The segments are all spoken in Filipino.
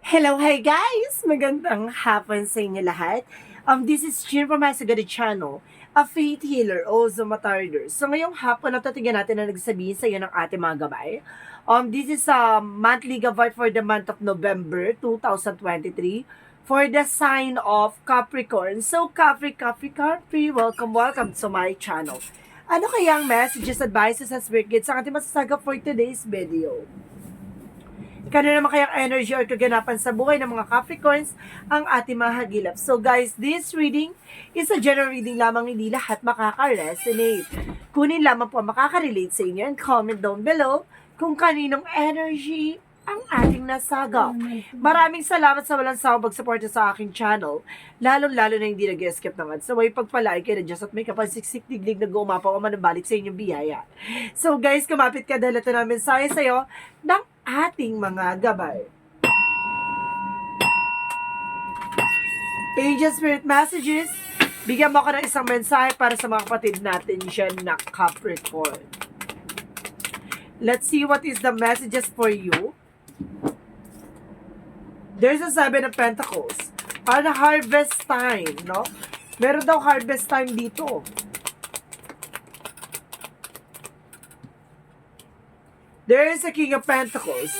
Hello, hi guys! Magandang hapon sa inyo lahat. This is Chin from my Sagada channel, a faith healer, also matarder. So ngayong hapon, natatigyan natin na nagsabihin sa iyo ng ating mga gabay. This is a monthly gabay for the month of November 2023 for the sign of Capricorn. So Capri, welcome to my channel. Ano kayang messages, advices, and spirit guides ang ating masasaga for today's video? Kano naman kayang energy or kaganapan sa buhay ng mga Capricorns ang ating mga hagilap. So guys, this reading is a general reading lamang, hindi lahat makaka-resonate. Kunin lamang po ang makaka-relate sa inyo and comment down below kung kaninong energy ang ating nasagap. Maraming salamat sa walang sawang pagsuporta sa aking channel, lalong-lalo na hindi nag-skip ng ads. So, may pagpalain kayo na Diyos at may kapansiksik diglig na gumapaw o manabalik sa inyong biyaya. So guys, kumapit ka dahil ito na mensahe sa'yo ng ating mga gabay. Angel Spirit Messages, bigyan mo ko ng isang mensahe para sa mga kapatid natin dyan na Capricorn. Let's see what is the messages for you. There's a Seven of Pentacles. On harvest time, no? Meron daw harvest time dito. There is a King of Pentacles.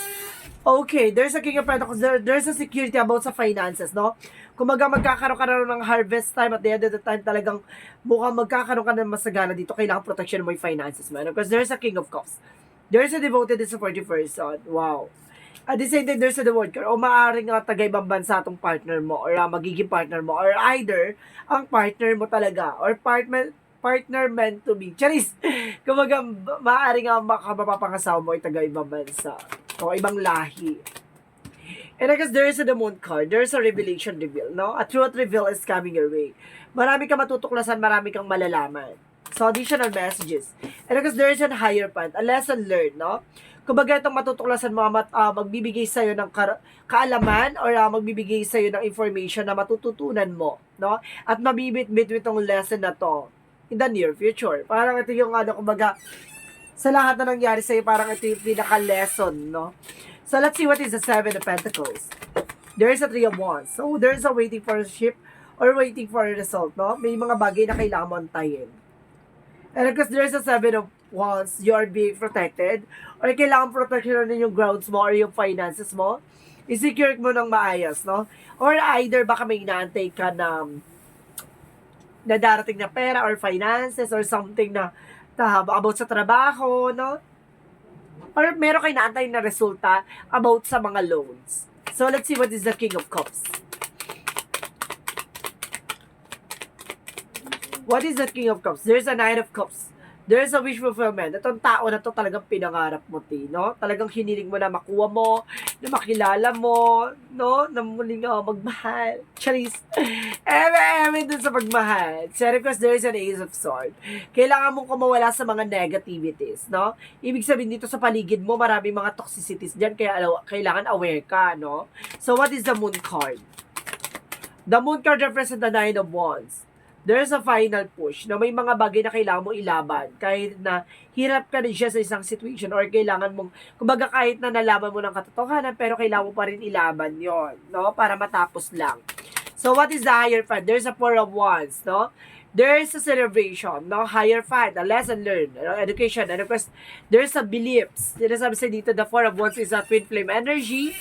Okay, there's a King of Pentacles. There's a security about sa finances, no? Kumaga magkakaroon ka na ng harvest time at the end of the time talagang mukhang magkakaroon ka na masagana dito. Kailangan protection mo yung finances mo. Because there's a King of Cups. There's a devoted and supportive person. Wow. At the same time, there's a reward card. O maaaring taga-ibang bansa itong partner mo or magiging partner mo. Or either, ang partner mo talaga. Or partner meant to be. Charis! Kumaga, maaaring makapapangasawa mo ay taga-ibang bansa. O ibang lahi. And I guess there is a the moon card. There's a revelation reveal, no? A truth reveal is coming your way. Marami kang matutuklasan, marami kang malalaman. So, additional messages. And I guess there is a higher path, a lesson learned, no? Kumbaga itong matutuklasan mo, magbibigay sa'yo ng kaalaman or magbibigay sa'yo ng information na matututunan mo, no? At mabibit-bit itong lesson na to in the near future. Parang ito yung, kumbaga, sa lahat na nangyari sa'yo, parang ito yung pinaka-lesson, no? So, let's see what is the Seven of Pentacles. There is a Three of Wands. So, there is a waiting for a ship or waiting for a result, no? May mga bagay na kailangan mo antayin. And because there's a Seven of Wands, you are being protected, or kailangan protection na yung grounds mo or yung finances mo, i-secure mo ng maayos, no? Or either baka may inaantay ka na darating na pera or finances or something na about sa trabaho, no? Or meron kayo inaantay na resulta about sa mga loans. So, let's see what is the King of Cups. What is the King of Cups? There's a Knight of Cups. There's a wish fulfillment. Itong tao na to talagang pinangarap mo, no? Talagang hiniling mo na makuha mo, na makilala mo, no? Na muling magmahal. Charis. Eme dun sa pagmahal. So, because there is an Ace of Swords. Kailangan mong kumawala sa mga negativities, no? Ibig sabihin dito sa paligid mo, maraming mga toxicities dyan, kaya kailangan aware ka, no? So, what is the Moon card? The Moon card represents the Nine of Wands. There's a final push na may mga bagay na kailangan mo ilaban kahit na hirap ka rin siya sa isang situation or kailangan mong, kumbaga kahit na nalaman mo ng katotohanan pero kailangan mo pa rin ilaban yon, no? Para matapos lang. So what is the higher fight? There's a Four of Wands, no? There's a celebration, no? Higher fight, a lesson learned, education, and of course, there's a beliefs. Sinasabi sa dito, the Four of Wands is a twin flame energy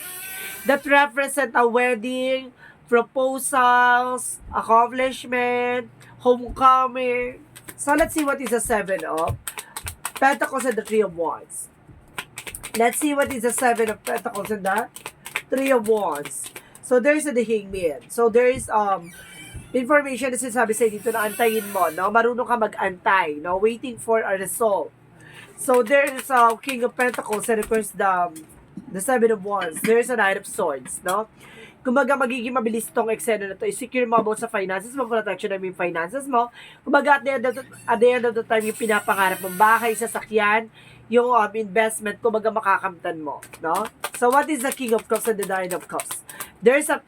that represent a wedding, proposals, accomplishment, homecoming. So, let's see what is the Seven of Pentacles and the Three of Wands. Let's see what is the Seven of Pentacles and the Three of Wands. So, there's the Hangman. So, there is information na sinasabi sa dito na antayin mo, no? Marunong ka mag-antay, no? Waiting for a result. So, there is a King of Pentacles and of course the Seven of Wands. There is a Knight of Swords, no? Kumbaga, magiging mabilis itong eksena na ito. I-secure mo about sa finances mo, protection na yung finances mo. Kumbaga, at the end of the time, yung pinapangarap mong bahay, sasakyan, yung investment, kumbaga makakamtan mo, no? So, what is the King of Cups and the Nine of Cups? There's a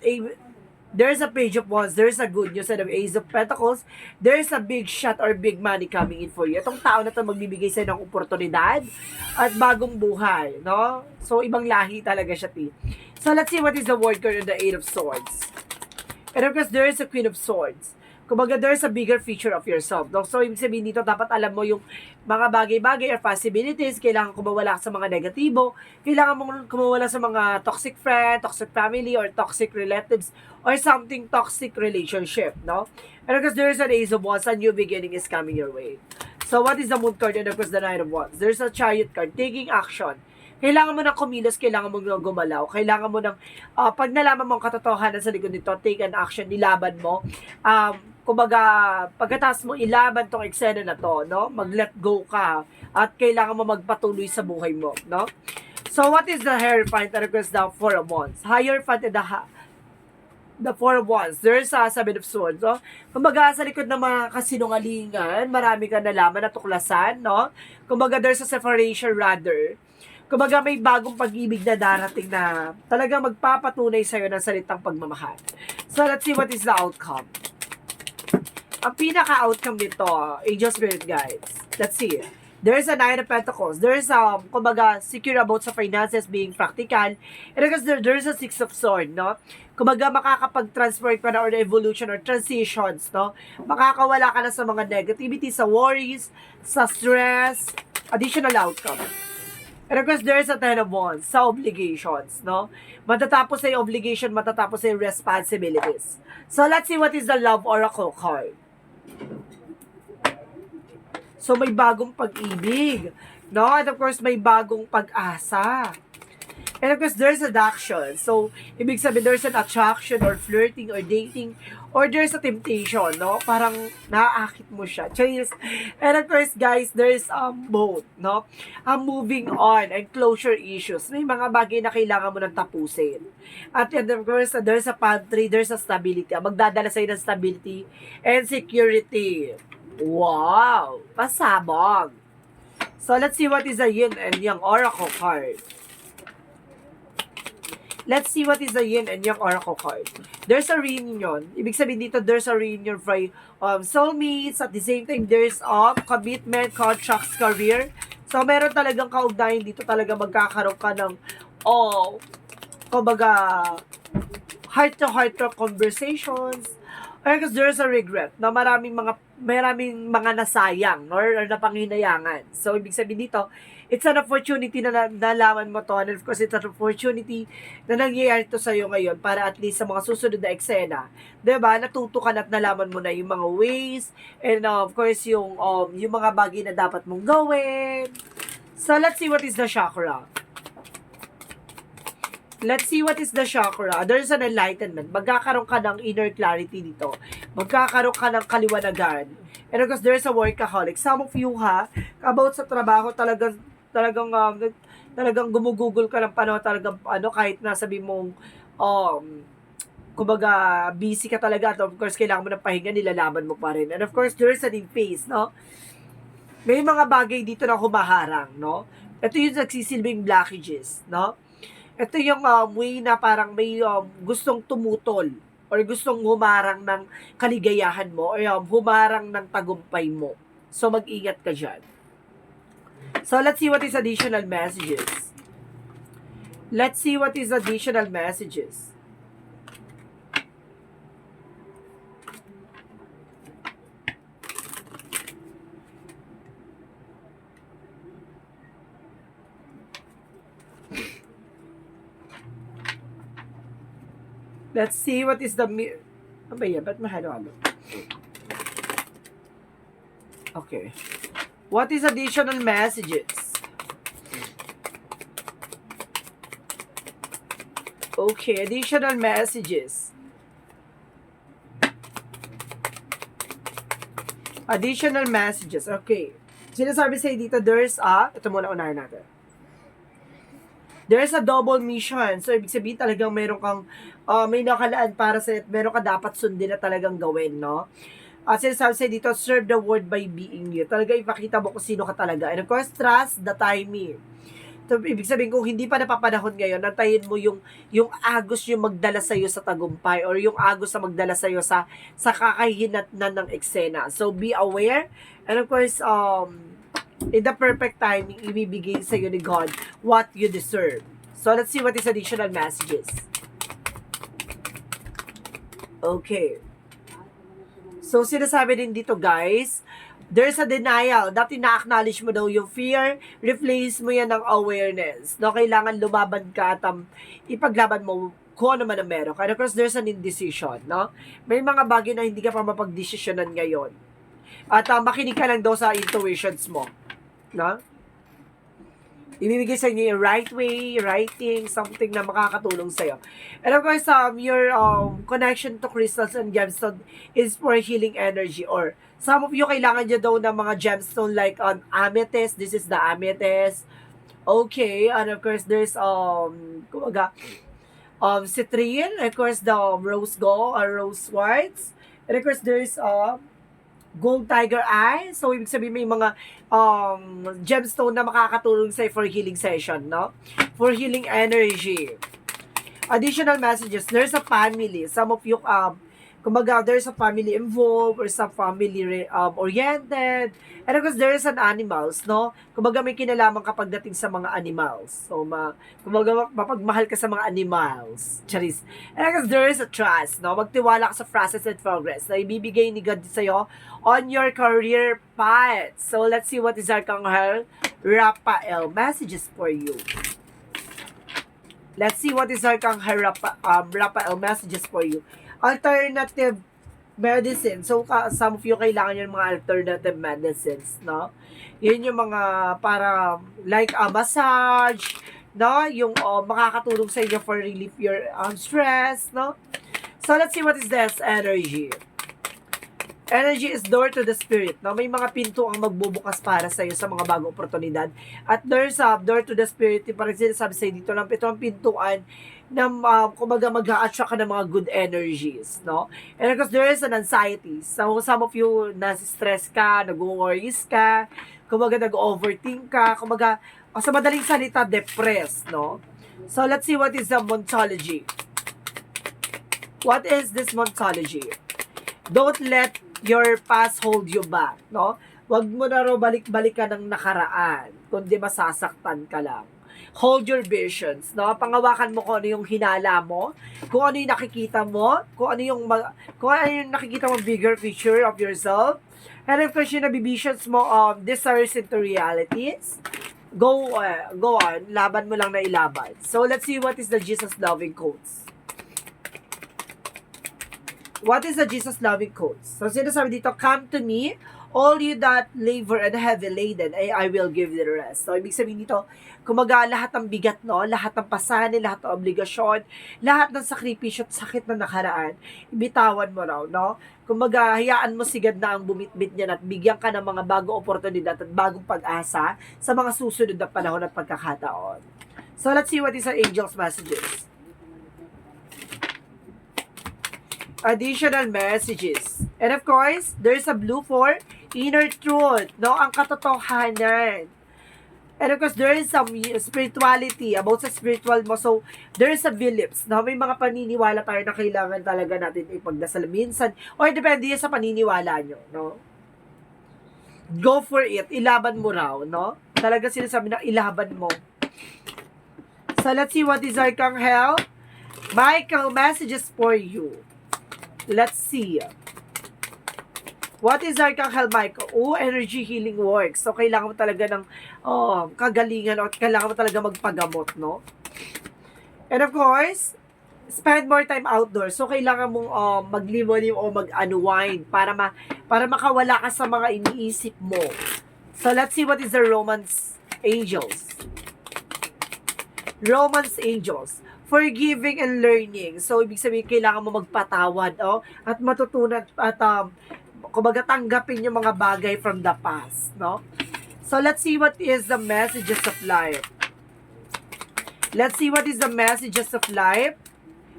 There's a page of wands, there's a good news, and an ace of pentacles, there's a big shot or big money coming in for you. Itong tao na to magbibigay sa'yo ng oportunidad at bagong buhay, no? So, ibang lahi talaga siya, T. So, let's see what is the word card of the Eight of Swords. And of course, there is a Queen of Swords. Kumbaga, there's a bigger feature of yourself. No? So, ibig sabihin dito, dapat alam mo yung mga bagay-bagay or possibilities. Kailangan kumawala sa mga negatibo. Kailangan mong kumawala sa mga toxic friend, toxic family, or toxic relatives, or something toxic relationship. No? And of course, there is an Ace of Wands. A new beginning is coming your way. So, what is the Moon card? And of course, the Knight of Wands. There's a Chariot card. Taking action. Kailangan mo ng kumilos, kailangan mo ng gumalaw, kailangan mo ng, pag nalaman mo ang katotohanan sa likod nito, take an action, nilaban mo. Kumbaga, pagkatapos mo ilaban tong eksena na to, no? Mag-let go ka at kailangan mo magpatuloy sa buhay mo, no? So, what is the Hierophant that requires the Four of Wands? Hierophant and the Four of Wands. There's a Seven of Swords, no? Kumbaga, sa likod ng mga kasinungalingan, marami kang nalaman na tuklasan, no? Kumbaga, there's a separation rather. Kumbaga, may bagong pag-ibig na darating na talagang magpapatunay sa'yo ng salitang pagmamahal. So, let's see what is the outcome. Ang pinaka-outcome nito, Angel Spirit Guides. Let's see. There's a Nine of Pentacles. There's kumbaga, secure about sa finances, being practical. And because there's a Six of Swords, no? Kumbaga, makakapag-transfer ka na or evolution or transitions, no? Makakawala ka na sa mga negativity, sa worries, sa stress, additional outcome. And of course, there's a Ten of Wands sa obligations, no? Matatapos sa obligation, matatapos sa responsibilities. So, let's see what is the Love Oracle card. So, may bagong pag-ibig, no? And of course, may bagong pag-asa. And of course, there's seduction. So, ibig sabihin, there's an attraction or flirting or dating or there's a temptation, no? Parang naaakit mo siya. Cheers. And of course, guys, there's both, no? Moving on and closure issues. May mga bagay na kailangan mo nang tapusin. At and of course, there's a pantry, there's a stability. Magdadala sa'yo ng stability and security. Wow! Pasabog. So, let's see what is the Yin and Yang Oracle card. Let's see what is the Yin and Yang Oracle card. There's a reunion. Ibig sabihin dito, there's a reunion for soulmates. At the same time, there's commitment, contracts, career. So, meron talagang kaugnayan dito. Talaga magkakaroon ka ng, kumbaga, heart-to-heart conversations. Or because there's a regret na maraming mga nasayang or napanginayangan. So, ibig sabihin dito, it's an opportunity na nalaman mo to. And of course, it's an opportunity na nangyayari to sa'yo ngayon para at least sa mga susunod na eksena. Diba? Natuto ka na at nalaman mo na yung mga ways and of course, yung mga bagay na dapat mong gawin. So, let's see what is the chakra. Let's see what is the chakra. There's an enlightenment. Magkakaroon ka ng inner clarity dito. Magkakaroon ka ng kaliwanagan. And of course, there's a workaholic. Some of you about sa trabaho, talagang gumugugol ka ng panahon, talagang kahit nasabi mong, kumbaga, busy ka talaga. At of course, kailangan mo ng pahinga, nilalaban mo pa rin. And of course, there's an in-phase, no? May mga bagay dito na humaharang, no? Ito yung nagsisilbing blockages, no? Ito yung way na parang may gustong tumutol or gustong humarang ng kaligayahan mo or humarang ng tagumpay mo. So, mag-ingat ka dyan. So, let's see what is additional messages. Let's see what is additional messages. Let's see what is the ba't mahalo-halo? Okay. What is additional messages? Okay, additional messages. Additional messages. Okay. Sinasabi sa'yo dito, ito muna unahin natin. There's a double mission. So, ibig sabihin talagang meron kang, may nakalaan para sa'yo at meron ka dapat sundin na talagang gawin, no? Sinasabi sa'yo dito, serve the world by being you. Talaga ipakita mo kung sino ka talaga. And of course, trust the timing. So, ibig sabihin kung hindi pa napapanahon ngayon, nantayin mo yung agos yung magdala sa iyo sa tagumpay or yung agos na magdala sa iyo sa kakahinatnan ng eksena. So be aware and of course in the perfect timing ibibigay sa iyo ni God what you deserve. So let's see what is additional messages. Okay. So sinasabi din dito guys, there's a denial. Dati na-acknowledge mo daw yung fear, replace mo yan ng awareness. No, kailangan lumaban ka at ipaglaban mo kung ano man ang meron. Kaya of course, there's an indecision. No? May mga bagay na hindi ka pa mapagdesisyonan ngayon. At makinig ka lang daw sa intuitions mo. No? Ibibigay sa inyo yung right way, right thing, something na makakatulong sa'yo. And of course, your connection to crystals and gemstones is for healing energy or some of you kailangan nyo daw ng mga gemstone like amethyst. This is the amethyst. Okay, and of course, there's citrine. Of course, the rose gold or rose quartz. And of course, there's gold tiger eye. So, ibig sabihin may mga gemstone na makakatulong sa'yo for healing session, no? For healing energy. Additional messages. There's a family. Some of you, kumbaga, there's a family involved or some family oriented. And of course, there's an animals, no? Kumbaga, may kinalaman kapag dating sa mga animals. So, kumbaga, mapagmahal ka sa mga animals. Charis. And of course, there is a trust, no? Magtiwala ka sa process and progress na ibibigay ni God sa'yo on your career path. So, let's see what is Archangel Raphael messages for you. Let's see what is Archangel Raphael messages for you. Alternative medicine. So, some of you kailangan yung mga alternative medicines, no? Yun yung mga para like a massage, no? Yung makakatulong sa inyo for relief your stress, no? So, let's see what is this energy. Energy is door to the spirit, no? May mga pinto ang magbubukas para sa iyo sa mga bagong oportunidad. At there's a door to the spirit, parang sinasabi sa dito lang, ito ang pintuan na kumbaga mag-a-attract ka ng mga good energies, no? And because there is an anxiety. So, some of you, nasi-stress ka, nag-worries ka, kumbaga nag-overthink ka, kumbaga, sa madaling salita, depressed, no? So, let's see what is the Montology. What is this Montology? Don't let your past hold you back, no? Huwag mo na raw balik-balikan ng nakaraan, kundi masasaktan ka lang. Hold your visions, no? Pangawakan mo kung ano yung hinala mo, kung ano yung nakikita mo, kung ano yung nakikita mo bigger picture of yourself. And of course, yung nabivisions mo desires into realities. Go on, laban mo lang na ilaban. So, let's see what is the Jesus loving quotes. What is the Jesus loving quotes? So, sinasabi dito, come to me, all you that labor and heavy laden, I will give you the rest. So, ibig sabihin dito, kumaga lahat ng bigat, no? Lahat ng pasanin, lahat ng obligasyon, lahat ng sakripisyo at sakit na nakaraan, ibitawan mo raw, no? Kumaga, hayaan mo sigad na ang bumitbit niyan at bigyan ka ng mga bagong oportunidad at bagong pag-asa sa mga susunod na panahon at pagkakataon. So, let's see what is our angel's messages. Additional messages. And of course, there's a blue for inner truth, no? Ang katotohanan. And of course, there is some spirituality about sa spiritual mo. So, there is a beliefs, no? May mga paniniwala tayo na kailangan talaga natin ipagdasal minsan. Or depende sa paniniwala nyo, no? Go for it. Ilaban mo raw, no? Talaga sinasabi na ilaban mo. So, let's see what is Archangel Michael messages for you. Let's see. What is Archangel Michael? Energy healing works. So, kailangan mo talaga ng kagalingan o kailangan mo talaga magpagamot, no? And of course, spend more time outdoors. So, kailangan mong magliwalim o mag-unwind para makawala ka sa mga iniisip mo. So, let's see what is the Romance Angels. Romance Angels. Forgiving and learning. So, ibig sabihin, kailangan mo magpatawad, at matutunan, at, kumbaga, tanggapin yung mga bagay from the past, no? So, let's see what is the messages of life. Let's see what is the messages of life.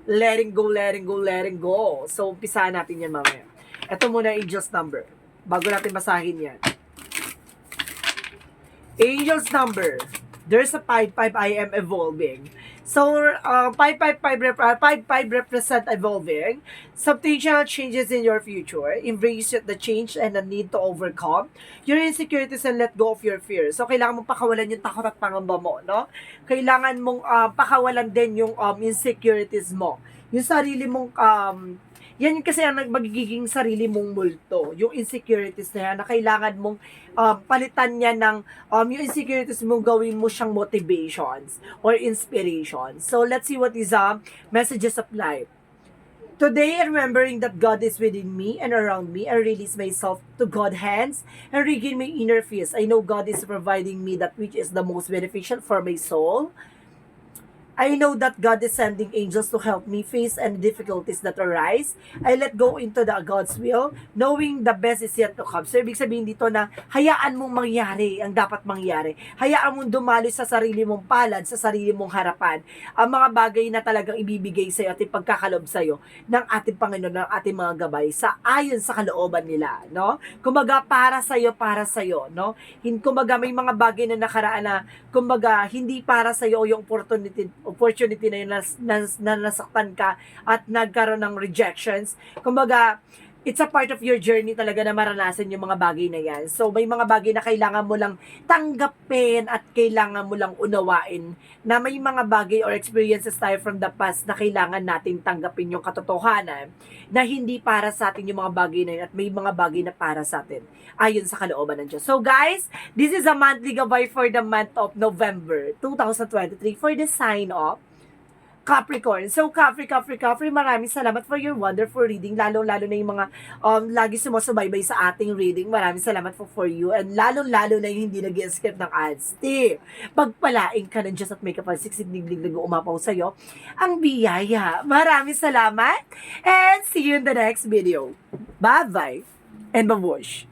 Letting go, letting go, letting go. So, umpisahan natin yan mamaya. Ito muna angel's number. Bago natin masahin yan. Angel's number. There's a 5-5, I am evolving. So, 5-5 represent evolving. Substantial changes in your future. Embrace the change and the need to overcome your insecurities and let go of your fears. So, kailangan mong pakawalan yung takot at pangamba mo, no? Kailangan mong pakawalan din yung insecurities mo. Yung sarili mong yan kasi ang magiging sarili mong multo, yung insecurities na yan, na kailangan mong palitan niya ng yung insecurities mong gawin mo siyang motivations or inspiration. So let's see what is messages of life. Today, remembering that God is within me and around me, I release myself to God's hands and regain my inner peace. I know God is providing me that which is the most beneficial for my soul. I know that God is sending angels to help me face any difficulties that arise. I let go into the God's will, knowing the best is yet to come. So, ibig sabihin dito na hayaan mong mangyari ang dapat mangyari. Hayaan mong dumalo sa sarili mong palad, sa sarili mong harapan, ang mga bagay na talagang ibibigay sa'yo at ipagkakalob sa'yo ng ating Panginoon, ng ating mga gabay, sa ayon sa kalooban nila, no? Kumaga, para sa'yo, no? Kumaga, may mga bagay na nakaraan na, kumaga, hindi para sa'yo yung opportunity na yun na nasaktan ka at nagkaroon ng rejections. Kumbaga, it's a part of your journey talaga na maranasan yung mga bagay na yan. So, may mga bagay na kailangan mo lang tanggapin at kailangan mo lang unawain na may mga bagay or experiences tayo from the past na kailangan natin tanggapin yung katotohanan na hindi para sa atin yung mga bagay na yun at may mga bagay na para sa atin ayon sa kalooban ng Diyos. So guys, this is a monthly gabay for the month of November 2023 for the sign of Capricorn. So, Capri, maraming salamat for your wonderful reading. Lalo-lalo na yung mga lagi sumusubaybay sa ating reading. Maraming salamat for you. And lalo-lalo na yung hindi nag-skip ng ads. Pagpalaing ka ng Diyos at may kapalsiksik-liglig umapaw sa'yo ang biyaya. Maraming salamat. And see you in the next video. Bye-bye. And babush.